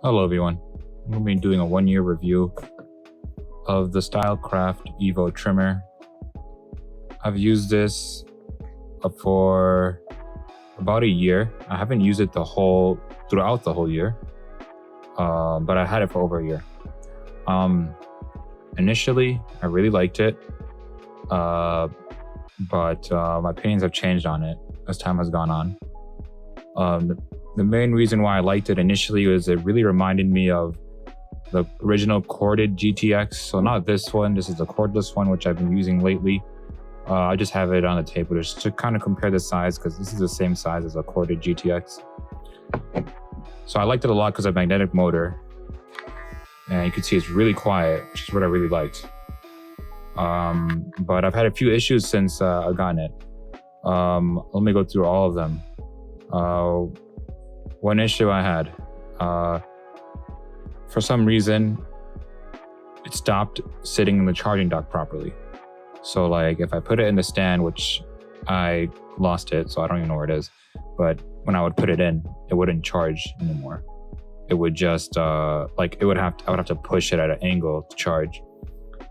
Hello everyone, I'm going to be doing a 1-year review of the Stylecraft Evo trimmer. I've used this for about a year. I haven't used it throughout the whole year, but I had it for over a year. Initially, I really liked it, but my opinions have changed on it as time has gone on. The main reason why I liked it initially was it really reminded me of the original corded GTX. So not this one, this is the cordless one, which I've been using lately. I just have it on the table just to kind of compare the size, because this is the same size as a corded GTX. So I liked it a lot because of magnetic motor. And you can see it's really quiet, which is what I really liked. But I've had a few issues since I've gotten it. Let me go through all of them. One issue I had, for some reason, it stopped sitting in the charging dock properly. So like if I put it in the stand, which I lost it, so I don't even know where it is, but when I would put it in, it wouldn't charge anymore. It would just, I would have to push it at an angle to charge.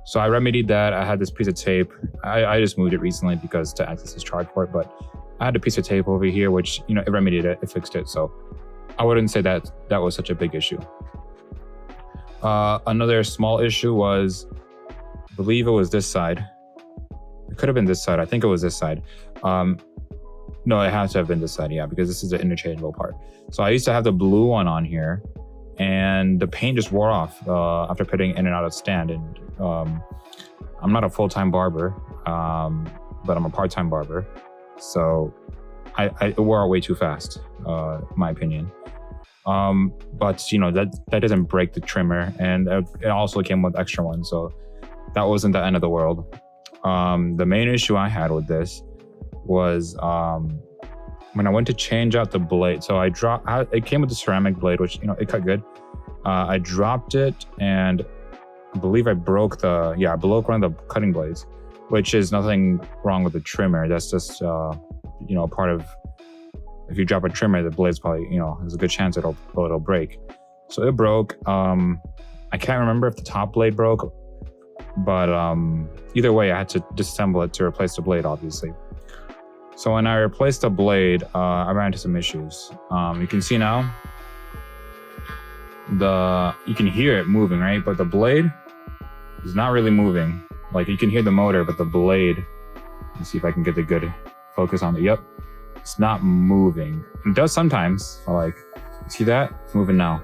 So I remedied that. I had this piece of tape. I just moved it recently because to access this charge port, but I had a piece of tape over here, which, it remedied it, it fixed it. So I wouldn't say that was such a big issue. Another small issue was, I believe it was this side. It could have been this side. I think it was this side. No, it has to have been this side, yeah, because this is the interchangeable part. So I used to have the blue one on here, and the paint just wore off after putting it in and out of stand. And I'm not a full-time barber, but I'm a part-time barber. So it wore out way too fast, in my opinion. But that doesn't break the trimmer, and it also came with extra ones, so that wasn't the end of the world. The main issue I had with this was when I went to change out the blade. So it came with the ceramic blade, which it cut good. I dropped it, and I believe I broke one of the cutting blades, which is nothing wrong with the trimmer. That's just part of, if you drop a trimmer, the blade's probably, there's a good chance it'll break. So it broke. I can't remember if the top blade broke, but either way, I had to disassemble it to replace the blade, obviously. So when I replaced the blade, I ran into some issues. You can see now, you can hear it moving, right? But the blade is not really moving. Like, you can hear the motor, but the blade, let's see if I can get the good focus on it. Yep, it's not moving. It does sometimes. See that? It's moving now.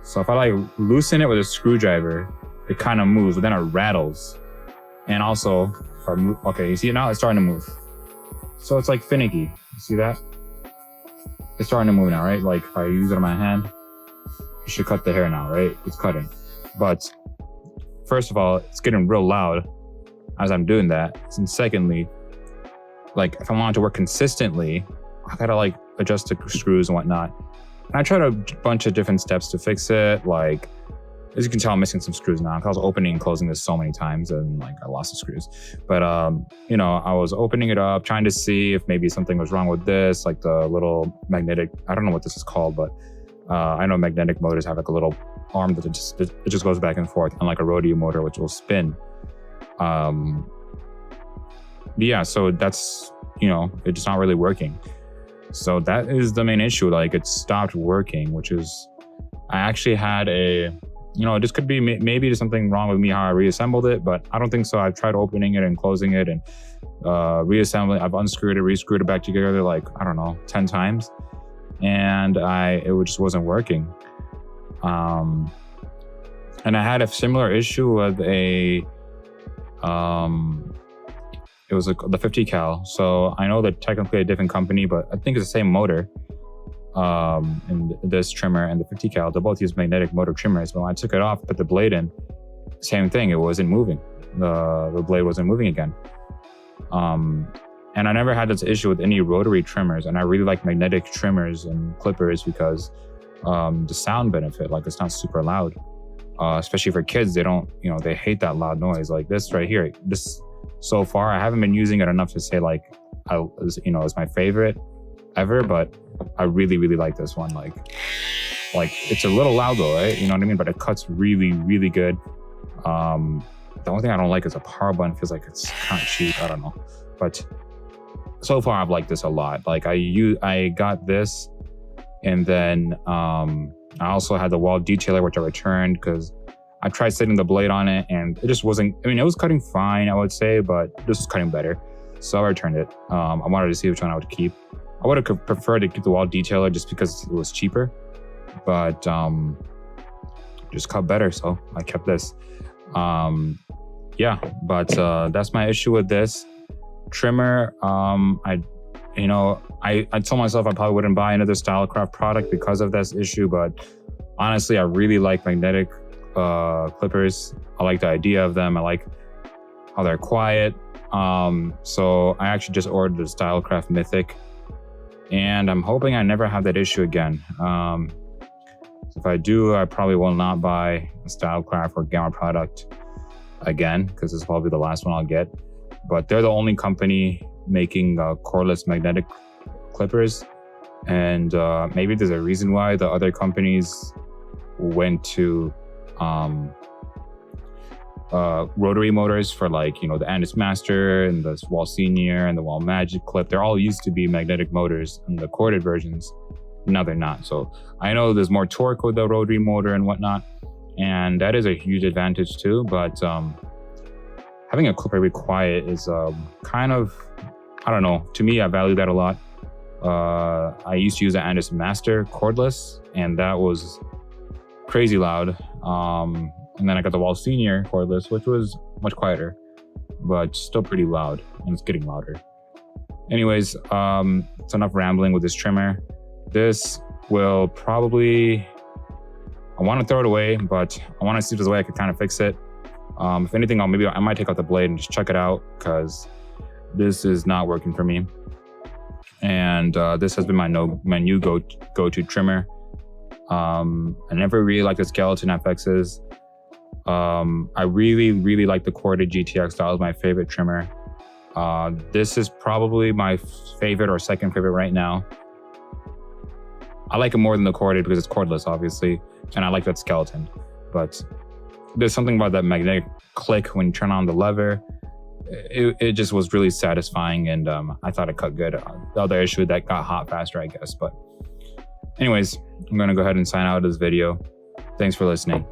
So if I loosen it with a screwdriver, it kind of moves, but then it rattles. And also, okay, you see it now? It's starting to move. So it's finicky. You see that? It's starting to move now, right? Like if I use it on my hand, it should cut the hair now, right? It's cutting. But first of all, it's getting real loud as I'm doing that. And secondly, if I want it to work consistently, I gotta adjust the screws and whatnot. And I tried a bunch of different steps to fix it. As you can tell, I'm missing some screws now, because I was opening and closing this so many times, and I lost the screws. But I was opening it up, trying to see if maybe something was wrong with this, the little magnetic, I don't know what this is called, but I know magnetic motors have a little arm that it just goes back and forth, unlike a rodeo motor, which will spin. Yeah, so that's, it's not really working. So that is the main issue. It stopped working, which is, I actually had this could be, maybe there's something wrong with me how I reassembled it, but I don't think so. I've tried opening it and closing it and reassembling. I've unscrewed it, rescrewed it back together, I don't know, 10 times. And it just wasn't working. And I had a similar issue with it was the 50 cal. So I know that technically a different company, but I think it's the same motor. And this trimmer and the 50 cal, they both use magnetic motor trimmers. But when I took it off, put the blade in, same thing, it wasn't moving. The blade wasn't moving again. And I never had this issue with any rotary trimmers, and I really like magnetic trimmers and clippers because the sound benefit, it's not super loud. Especially for kids, they don't, they hate that loud noise. Like this right here, so far, I haven't been using it enough to say it's my favorite ever, but I really, really like this one. Like, it's a little loud though, right? You know what I mean? But it cuts really, really good. The only thing I don't like is the power button. Feels like it's kind of cheap. I don't know. But so far, I've liked this a lot. Like, I got this, and then I also had the wall detailer, which I returned because I tried setting the blade on it, and it just wasn't. I mean, it was cutting fine, I would say, but this was cutting better. So I returned it. I wanted to see which one I would keep. I would have preferred to keep the wall detailer just because it was cheaper, but just cut better. So I kept this. Yeah, but that's my issue with this trimmer. I told myself I probably wouldn't buy another Stylecraft product because of this issue, but honestly, I really like magnetic clippers. I like the idea of them. I like how they're quiet. So I actually just ordered the Stylecraft Mythic, and I'm hoping I never have that issue again. If I do, I probably will not buy a Stylecraft or Gamma product again, because this is probably the last one I'll get. But they're the only company making cordless magnetic clippers, and maybe there's a reason why the other companies went to rotary motors for, like, you know, the Andis Master and the Wall Senior and the Wall Magic Clip. They're all used to be magnetic motors in the corded versions. Now they're not. So I know there's more torque with the rotary motor and whatnot, and that is a huge advantage too. But having a clipper be quiet is kind of, I don't know. To me, I value that a lot. I used to use the Andis Master cordless, and that was crazy loud. And then I got the Wall Senior cordless, which was much quieter, but still pretty loud, and it's getting louder. Anyways, it's enough rambling with this trimmer. This will probably, I want to throw it away, but I want to see if there's a way I could kind of fix it. If anything, I might take out the blade and just check it out, because this is not working for me. And this has been my new go-to trimmer. I never really liked the skeleton FXs. I really like the corded GTX. That was my favorite trimmer. This is probably my favorite or second favorite right now. I like it more than the corded because it's cordless, obviously, and I like that skeleton. But there's something about that magnetic click when you turn on the lever. It just was really satisfying, and I thought it cut good. The other issue, that got hot faster, I guess. But anyways, I'm gonna go ahead and sign out of this video. Thanks for listening.